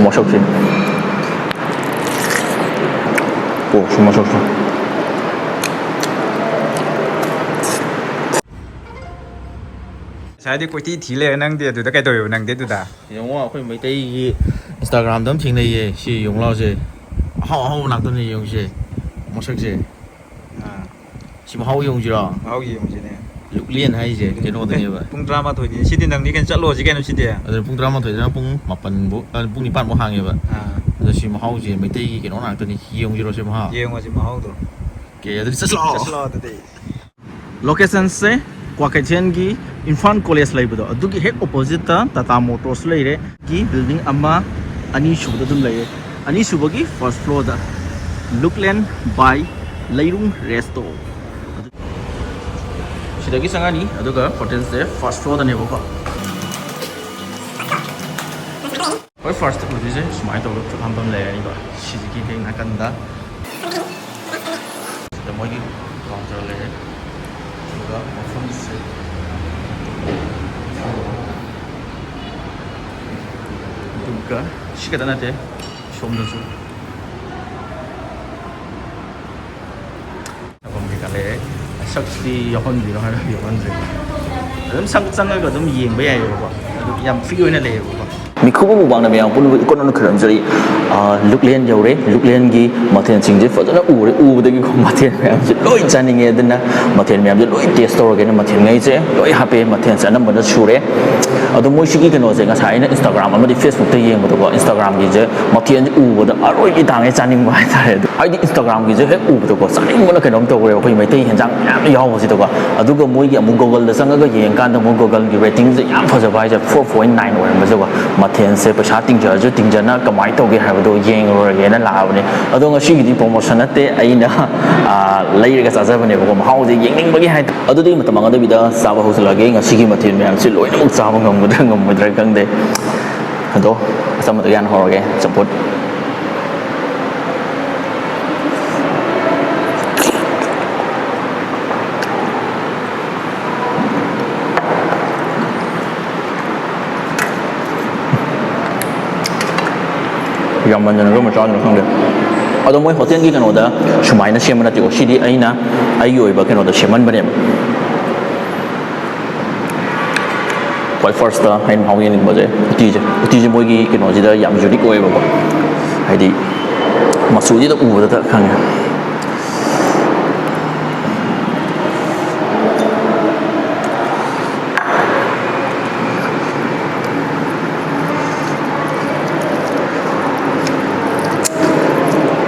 머석지. 오, 머석지. Sai đi quay tí lệ năng đi tụi ta cái đồ năng đi tụi ta. Yung nga ako may tay Instagram dam ting này si yung lao si hao nặng tuần này yung si một sắc si si mà hao yung gì đó Hao gì không gì nè. lục liên hay gì cái nô tuần này vậy Pung drama thôi đi. Xí năng đi cái chất lô gì cái nó xí đi. rồi pung drama thôi nó pung mà phần pung đi pan một hàng vậy rồi si mà hao gì mấy tay cái nó nặng tuần này yung gì đó si mà hao Gì không gì mà hao thôi. cái đó rất lo Chất lô tụi đi. location se Kwakaichen gi Infant College laibudo adugi hek opposite ta Tata Motors leire gi building ama ani subda dum leire ani subagi first floor da Lookland by Leirung Resto sidagi sangani aduga hotel se first floor da nebo ko oi first floor je smile to look hambam le ani ba sidigi ke nakanda da moi gi counter le mafamse duga 시계다 나대 쇼음료수 봄비가래 삭시 여헌비로 하는 여헌들 좀 상상을 좀 이행해야 해요 봐 양 피규어는 레요 봐 미크부 부방나 매양 분부 이코노는 그런 저리 룩렌 여래 룩렌기 마텐 징제 퍼저나 우레 우부데기 고 마텐 매양 로이 자닝에 드나 마텐 매양 로이 테스토로게는 마텐 ngay 로이 하페 마텐 자는 먼저 슈레 어도 모시기 그노제 가사이나 인스타그램 아마디 페이스북 때 이행 것도 인스타그램 기제 마텐 우부데 아로이 당에 자닝 거 하다래 아이디 인스타그램 기제 해 우부도 거 자닝 거는 그놈 또 그래 거의 메이트 현장 야 야오지도 거 아두고 모이기 아무 고글다 상가가 이행 간다 뭐 고글 기 레이팅 양 퍼져 봐이제 4.9 오르면서 거 마텐세 पछा तिंजर तिंजना कमाई तौगे हाबदो येंगरोगेना लाबने अदो ngasiगि promotion नते आइना लेरगा चाजाबने बको हाउजे येंगनिंगबगे हाय अदुदि मतमंग दबिदा साबा होसलगे ngasiगि मथिन ma'am से लोइनमुक चाबा ngमद्रा गंदे अदो समत यान होरगे चंपुट यामन रो मचान खंगे अदो मोय होटेल की कनोदा सुमाइना सेमना तिओ सिडी आइना आइयो इबा कनोदा सेमन बने क्वाइ फर्स्ट ता हाइन हाउइन बजे तीजे मोय की कनोजिदा याम जुनिक ओय बको हाइदि मसुजी दा उबदा ता खंगे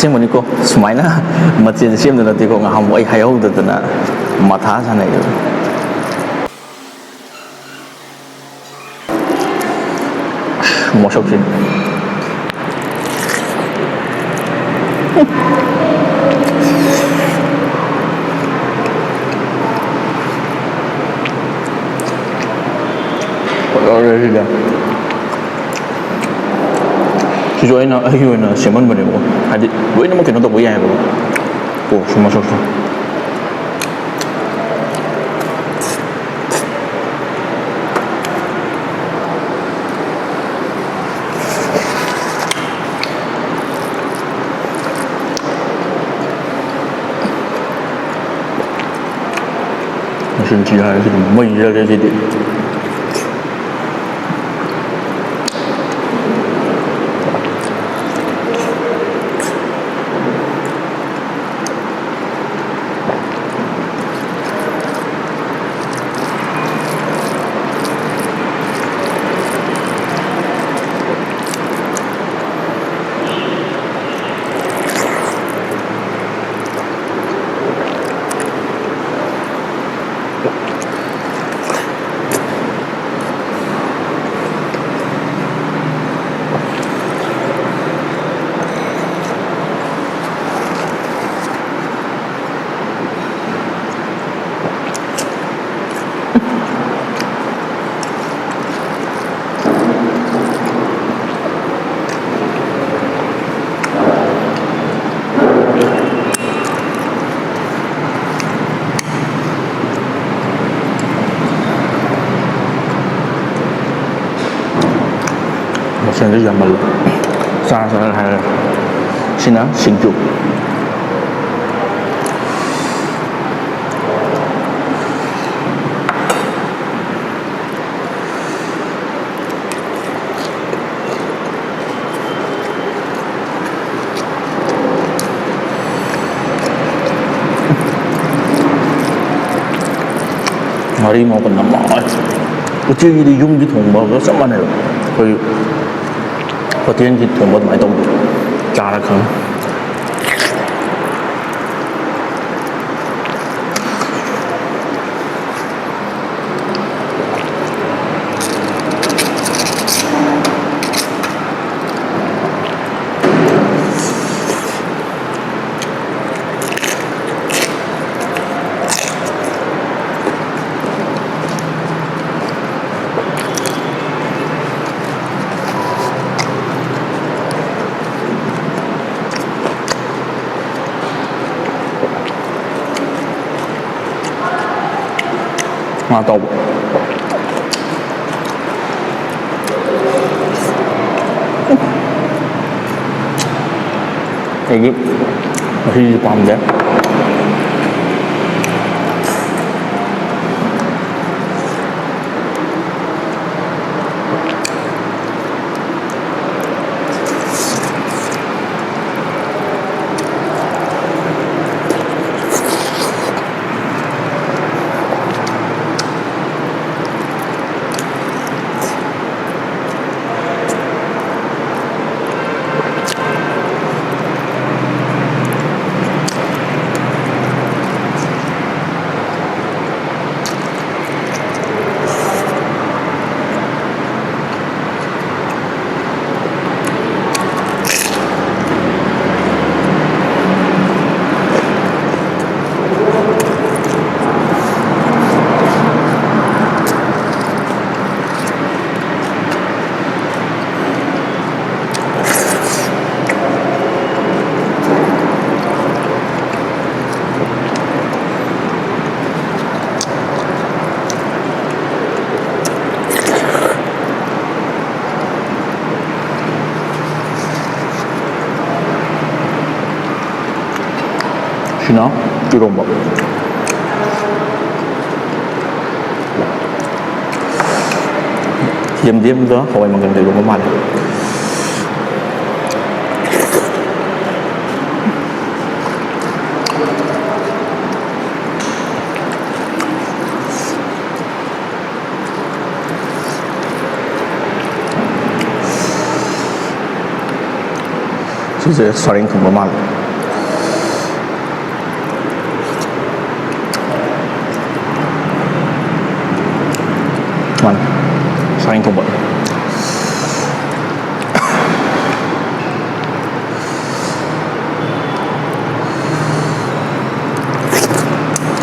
सेमनिको सुमाइना मचे सेमदना तिको ngaham ai hayodana matha sanai मसकसि 어레리다 join ayun seman bane mo hadi loin mo kino to boya ko o suma so甚至还是闷热的这点现在人们。啥啥还是是呢？新酒。머리 먹은 남아 우찌기리 용기 동버가 썸만해요 거의 버티엔기 동버도 많이 동부 짜라큰 tàu 이게 맛이 좋은데 시나 이런 거 diam-diam đó hồi mà gần được một mạch 진짜 살인 금방 man 살인 금방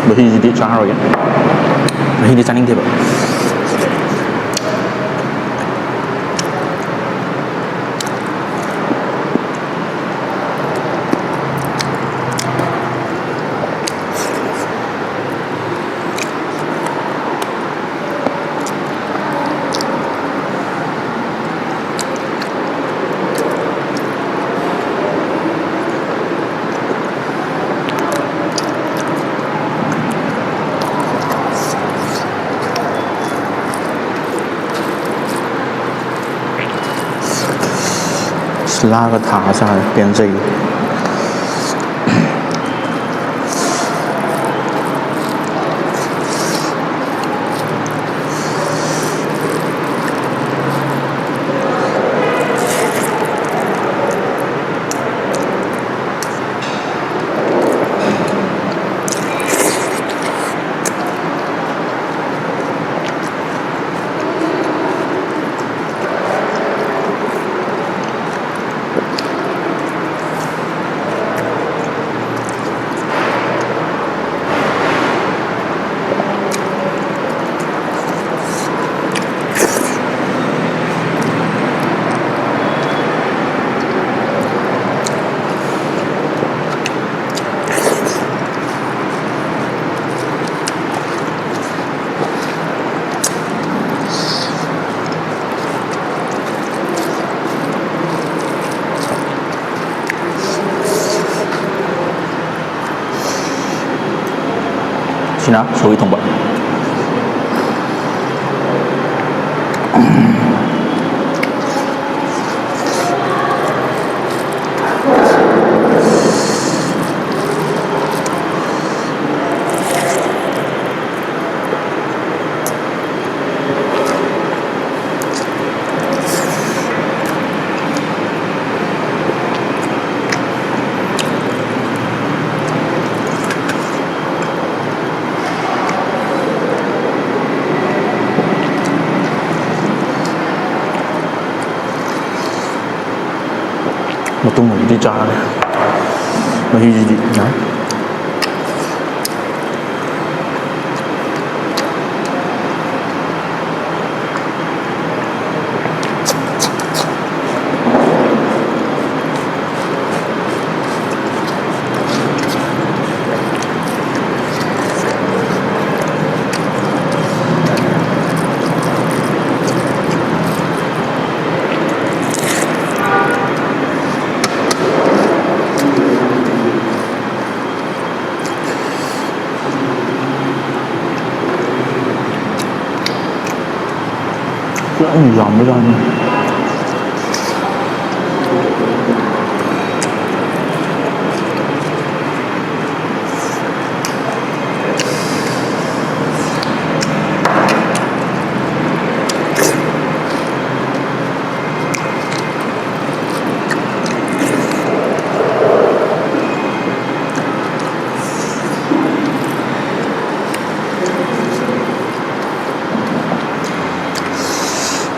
bởi vì đi chán rồi kìa bởi vì đi chán anh thiệp ạ拉个塔上来编这个 시나 소위 통과. Một đi trà này mà gì đấy cũng giòn mới ra nữa.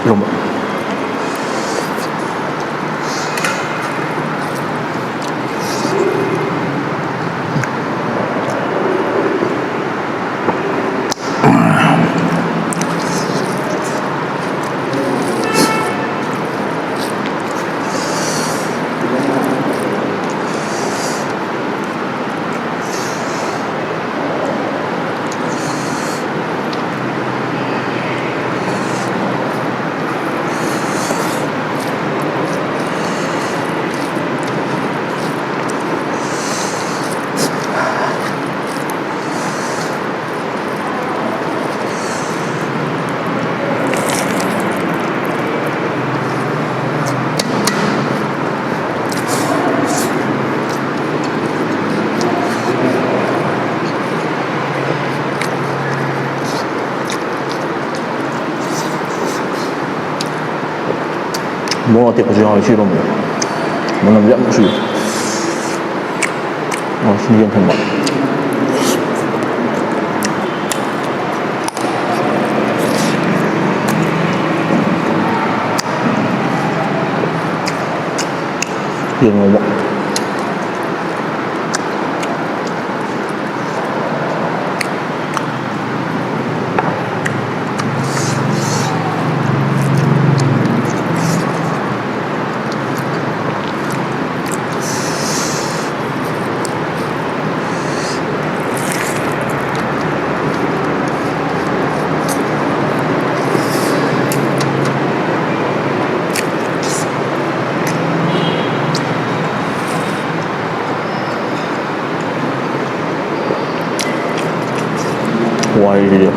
Rồi 뭐 어때 그 중앙에 쉬러 뭐 뭐는 왜 무슨 신기한 통과 이런 거 뭐. 와 이게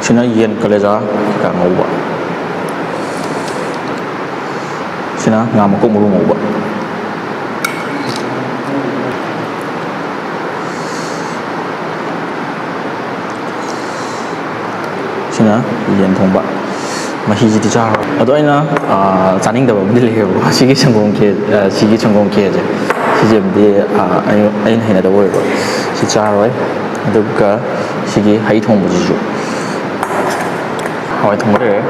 sina yen kaleja ka ngauba sina nga makok muru ngauba sina yen thongba mahi ji cha ado aina chaning da ba bdil he ba sigi changong ke je sije bde ain hena da woi si cha roi aduga sigi hai thong bu ji hawai thong re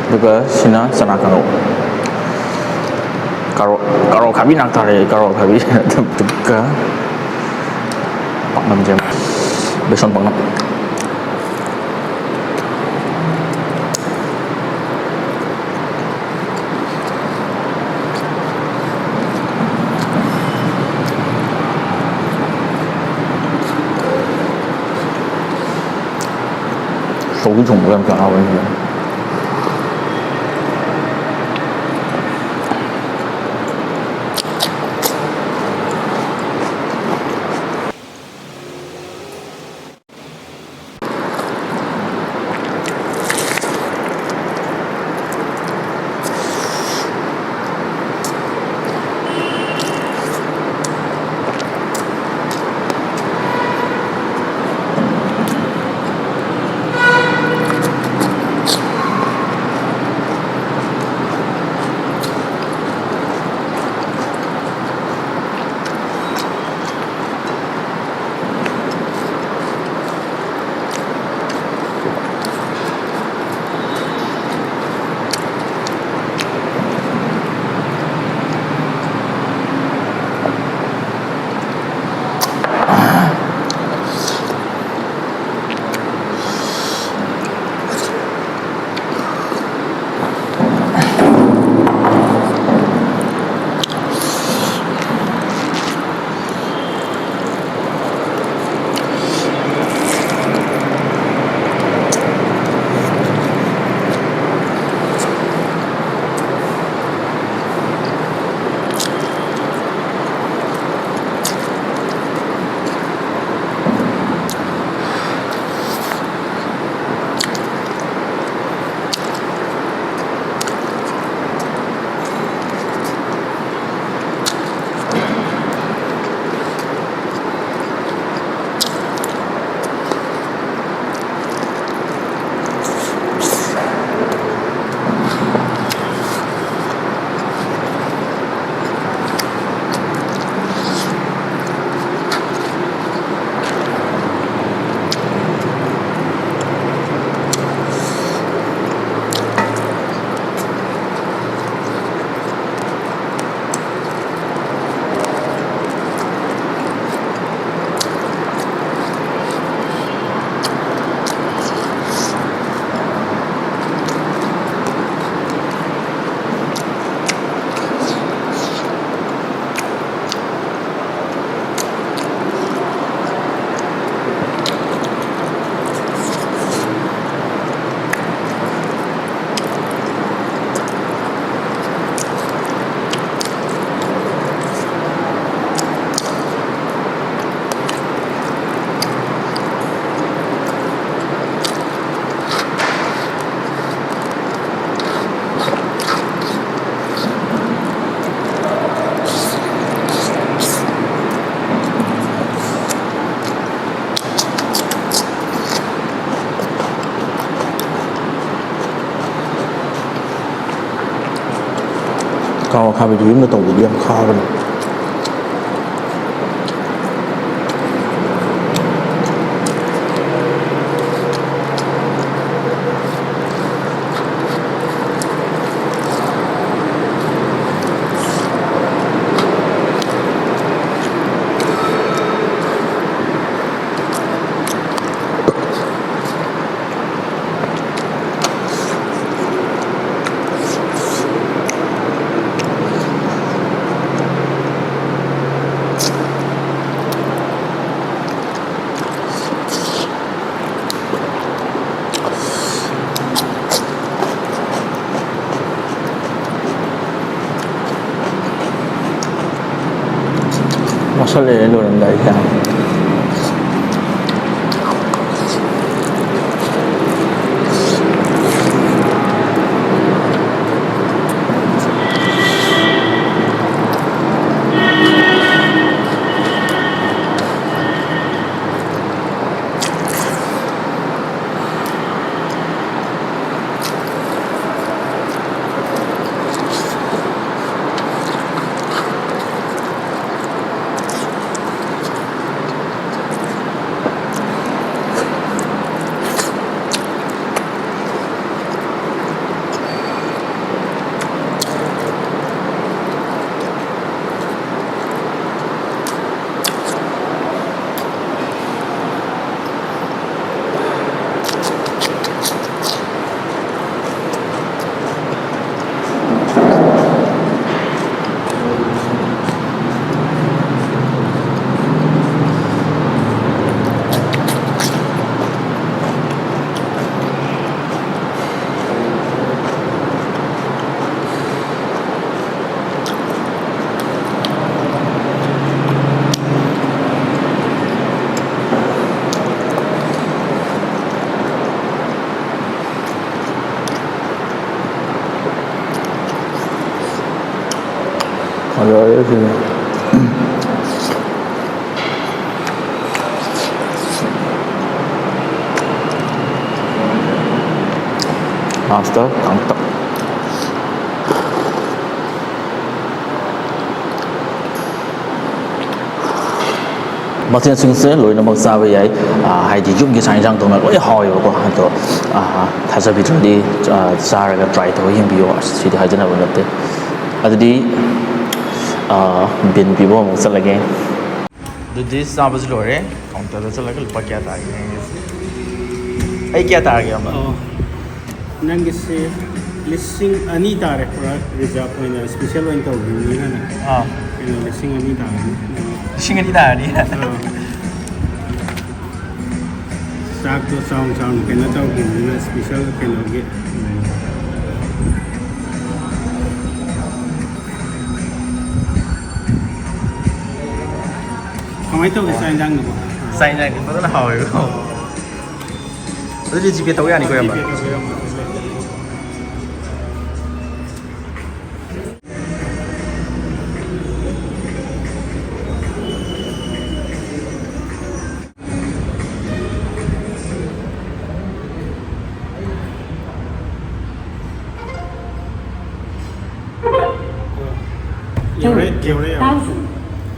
aduga sina sana ka karo khabi nak tare karo khabi aduga pak nam jam beson pak nam手种不要表达文学。Kau kami di mana tahu dia kau ni. Masalah lu orang dah ikan. ꯁꯤꯅꯦ last ꯀꯥꯡꯇꯛ ꯃꯊꯦꯜꯁꯤꯡꯁꯦ ꯂꯣꯏꯅꯃꯛ ꯆꯥꯕ ꯌꯥꯏ ꯍꯥꯏꯗꯤ ꯌꯨꯝꯒꯤ ꯆꯥꯛ ꯏꯟꯁꯥꯡ ꯊꯣꯡꯅ ꯂꯣꯏ ꯍꯥꯎꯋꯦꯕꯀꯣ ꯑꯗꯣ ꯊꯥꯖꯕꯤꯗ꯭ꯔꯗꯤ ꯆꯥꯔꯒ ꯇ꯭ꯔꯥꯏ ꯇꯧꯔ ꯌꯦꯡꯕꯤꯌꯣ ꯑꯁ ꯁꯤꯗꯤ ꯍꯥꯏꯖꯅꯕ ꯅꯠꯇꯦ ꯑꯗꯨꯗꯤ ꯕꯤꯟ ꯄꯤꯕ ꯑꯃꯨꯛ ꯆꯠꯂꯒꯦ ꯑꯗꯨꯗꯤ ꯆꯥꯕꯁꯨ ꯂꯣꯏꯔꯦ ꯀꯥꯎꯟꯇꯔꯗ ꯆꯠꯂꯒ ꯂꯨꯄꯥ ꯀꯌꯥ ꯇꯥꯔꯒꯦ ꯑꯩ ꯀꯌꯥ ꯇꯥꯔꯒꯦ ꯑꯃ ꯅꯪꯒꯤꯁꯦ 2,000 ꯇꯥꯔꯦ ꯄꯨꯔꯥ ꯔꯤꯖꯥꯔꯚ ꯑꯣꯏꯅ ꯁ꯭ꯄꯦꯁꯦꯜ ꯑꯣꯏꯅ ꯇꯧꯈꯤꯕꯅꯤꯅ ꯀꯩꯅꯣ 2,000 ꯇꯥꯔꯅꯤ 2,000 ꯇꯥꯔꯅꯤ ꯆꯥꯛꯇꯣ ꯆꯥꯎꯅ ꯀꯩꯅꯣ ꯇꯧꯈꯤꯕꯅꯤꯅ ꯁ꯭ꯄꯦꯁꯦꯜ ꯀꯩꯅꯣꯒꯤ ꯀꯃꯥꯏꯅ ꯇꯧꯒꯦ ꯆꯥꯛ ꯏꯟꯖꯥꯡꯗꯨꯕꯣ ꯆꯥꯛ ꯏꯟꯁꯥꯡꯗꯤ ꯐꯖꯅ ꯍꯥꯎꯋꯦꯀꯣ ꯑꯗꯨꯗꯤ ꯖꯤꯄꯦ ꯇꯧ ꯌꯥꯅꯤꯀꯣ ꯌꯥꯝꯕ ꯌꯧꯔꯦ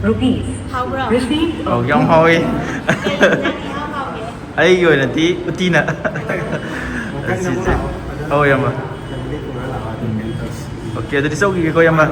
rupees. ꯍꯥꯎꯕ꯭ꯔꯣ? Received ꯌꯥꯝ ꯍꯥꯎꯋꯦ ꯀꯩ ꯏꯟꯖꯥꯡ ꯏꯍꯥꯎ ꯍꯥꯎꯒꯦ? ꯑꯩꯒꯤ ꯑꯣꯏꯅꯗꯤ ꯎꯇꯤꯅ ꯁꯤꯁꯦ ꯌꯥꯝꯕ ꯑꯣꯀꯦ ꯑꯗꯨꯗꯤ ꯆꯧꯈꯤꯒꯦꯀꯣ ꯌꯥꯝꯕ